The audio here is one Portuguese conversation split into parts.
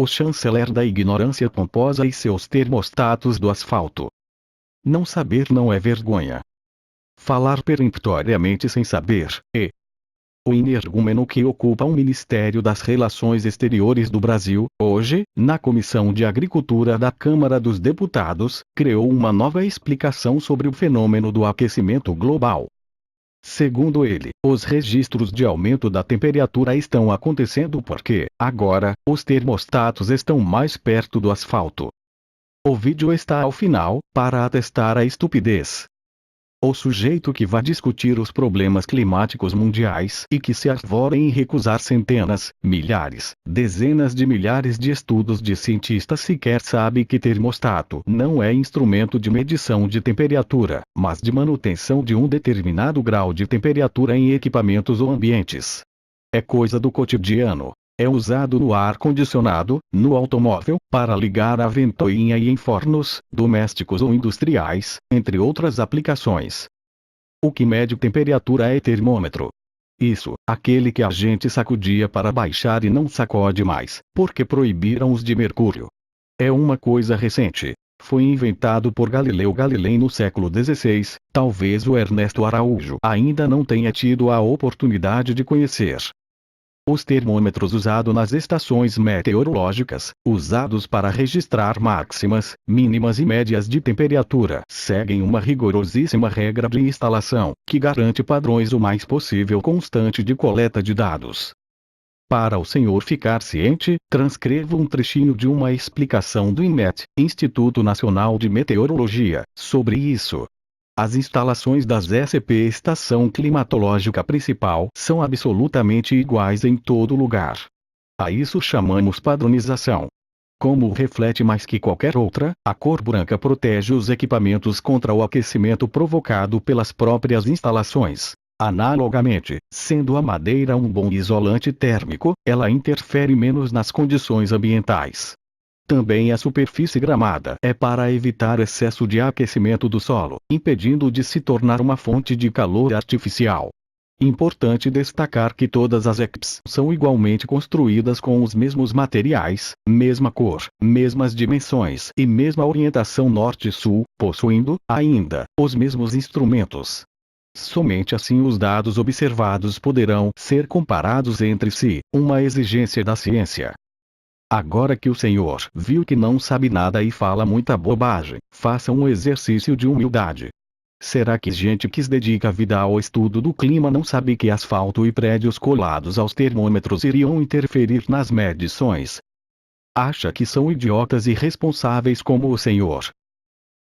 o chanceler da ignorância pomposa e seus termostatos do asfalto. Não saber não é vergonha. Falar peremptoriamente sem saber, o energúmeno que ocupa o Ministério das Relações Exteriores do Brasil, hoje, na Comissão de Agricultura da Câmara dos Deputados, criou uma nova explicação sobre o fenômeno do aquecimento global. Segundo ele, os registros de aumento da temperatura estão acontecendo porque, agora, os termostatos estão mais perto do asfalto. O vídeo está ao final, para atestar a estupidez. O sujeito que vai discutir os problemas climáticos mundiais e que se arvora em recusar centenas, milhares, dezenas de milhares de estudos de cientistas sequer sabe que termostato não é instrumento de medição de temperatura, mas de manutenção de um determinado grau de temperatura em equipamentos ou ambientes. É coisa do cotidiano. É usado no ar-condicionado, no automóvel, para ligar a ventoinha e em fornos, domésticos ou industriais, entre outras aplicações. O que mede temperatura é termômetro. Isso, aquele que a gente sacudia para baixar e não sacode mais, porque proibiram os de mercúrio. É uma coisa recente. Foi inventado por Galileu Galilei no século XVI, talvez o Ernesto Araújo ainda não tenha tido a oportunidade de conhecer. Os termômetros usados nas estações meteorológicas, usados para registrar máximas, mínimas e médias de temperatura, seguem uma rigorosíssima regra de instalação, que garante padrões o mais possível constante de coleta de dados. Para o senhor ficar ciente, transcrevo um trechinho de uma explicação do INMET, Instituto Nacional de Meteorologia, sobre isso. As instalações das SP Estação Climatológica Principal são absolutamente iguais em todo lugar. A isso chamamos padronização. Como reflete mais que qualquer outra, a cor branca protege os equipamentos contra o aquecimento provocado pelas próprias instalações. Analogamente, sendo a madeira um bom isolante térmico, ela interfere menos nas condições ambientais. Também a superfície gramada é para evitar excesso de aquecimento do solo, impedindo de se tornar uma fonte de calor artificial. Importante destacar que todas as EPs são igualmente construídas com os mesmos materiais, mesma cor, mesmas dimensões e mesma orientação norte-sul, possuindo, ainda, os mesmos instrumentos. Somente assim os dados observados poderão ser comparados entre si, uma exigência da ciência. Agora que o senhor viu que não sabe nada e fala muita bobagem, faça um exercício de humildade. Será que gente que se dedica a vida ao estudo do clima não sabe que asfalto e prédios colados aos termômetros iriam interferir nas medições? Acha que são idiotas irresponsáveis como o senhor?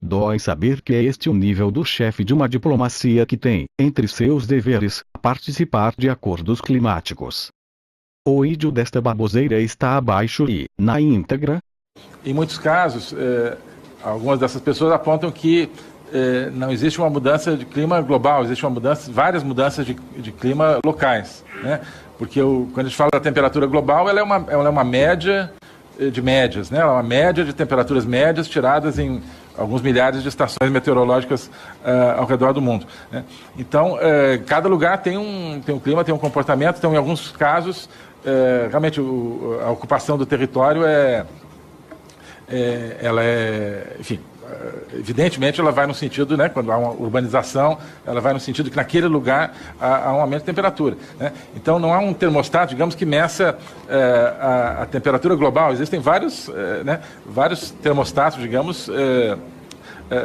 Dói saber que é este o nível do chefe de uma diplomacia que tem, entre seus deveres, participar de acordos climáticos. O ídio desta baboseira está abaixo e, na íntegra. Em muitos casos, algumas dessas pessoas apontam que não existe uma mudança de clima global, existe várias mudanças de clima locais, né? Porque quando a gente fala da temperatura global, ela é uma média de médias, né? Ela é uma média de temperaturas médias tiradas em alguns milhares de estações meteorológicas ao redor do mundo, né? Então, cada lugar tem um clima, tem um comportamento, então em alguns casos, realmente a ocupação do território enfim, evidentemente ela vai no sentido, né, quando há uma urbanização, ela vai no sentido que naquele lugar há um aumento de temperatura, né? Então não há um termostato, digamos, que meça a temperatura global. Existem vários termostatos, digamos,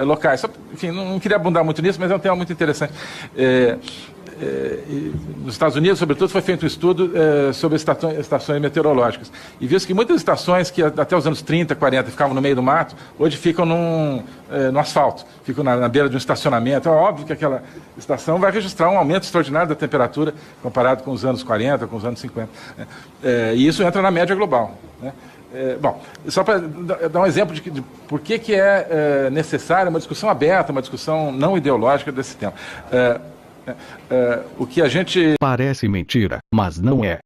locais. Só, enfim, não queria abundar muito nisso, mas é um tema muito interessante. Nos Estados Unidos, sobretudo, foi feito um estudo sobre estações meteorológicas. E viu-se que muitas estações que até os anos 30, 40 ficavam no meio do mato, hoje ficam no asfalto, ficam na beira de um estacionamento. É óbvio que aquela estação vai registrar um aumento extraordinário da temperatura comparado com os anos 40, com os anos 50. E isso entra na média global, né? Bom, só para dar um exemplo de por que é necessária uma discussão aberta, uma discussão não ideológica desse tema. O que a gente... Parece mentira, mas não é.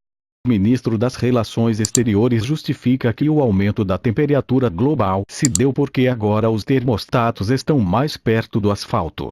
O ministro das Relações Exteriores justifica que o aumento da temperatura global se deu porque agora os termostatos estão mais perto do asfalto.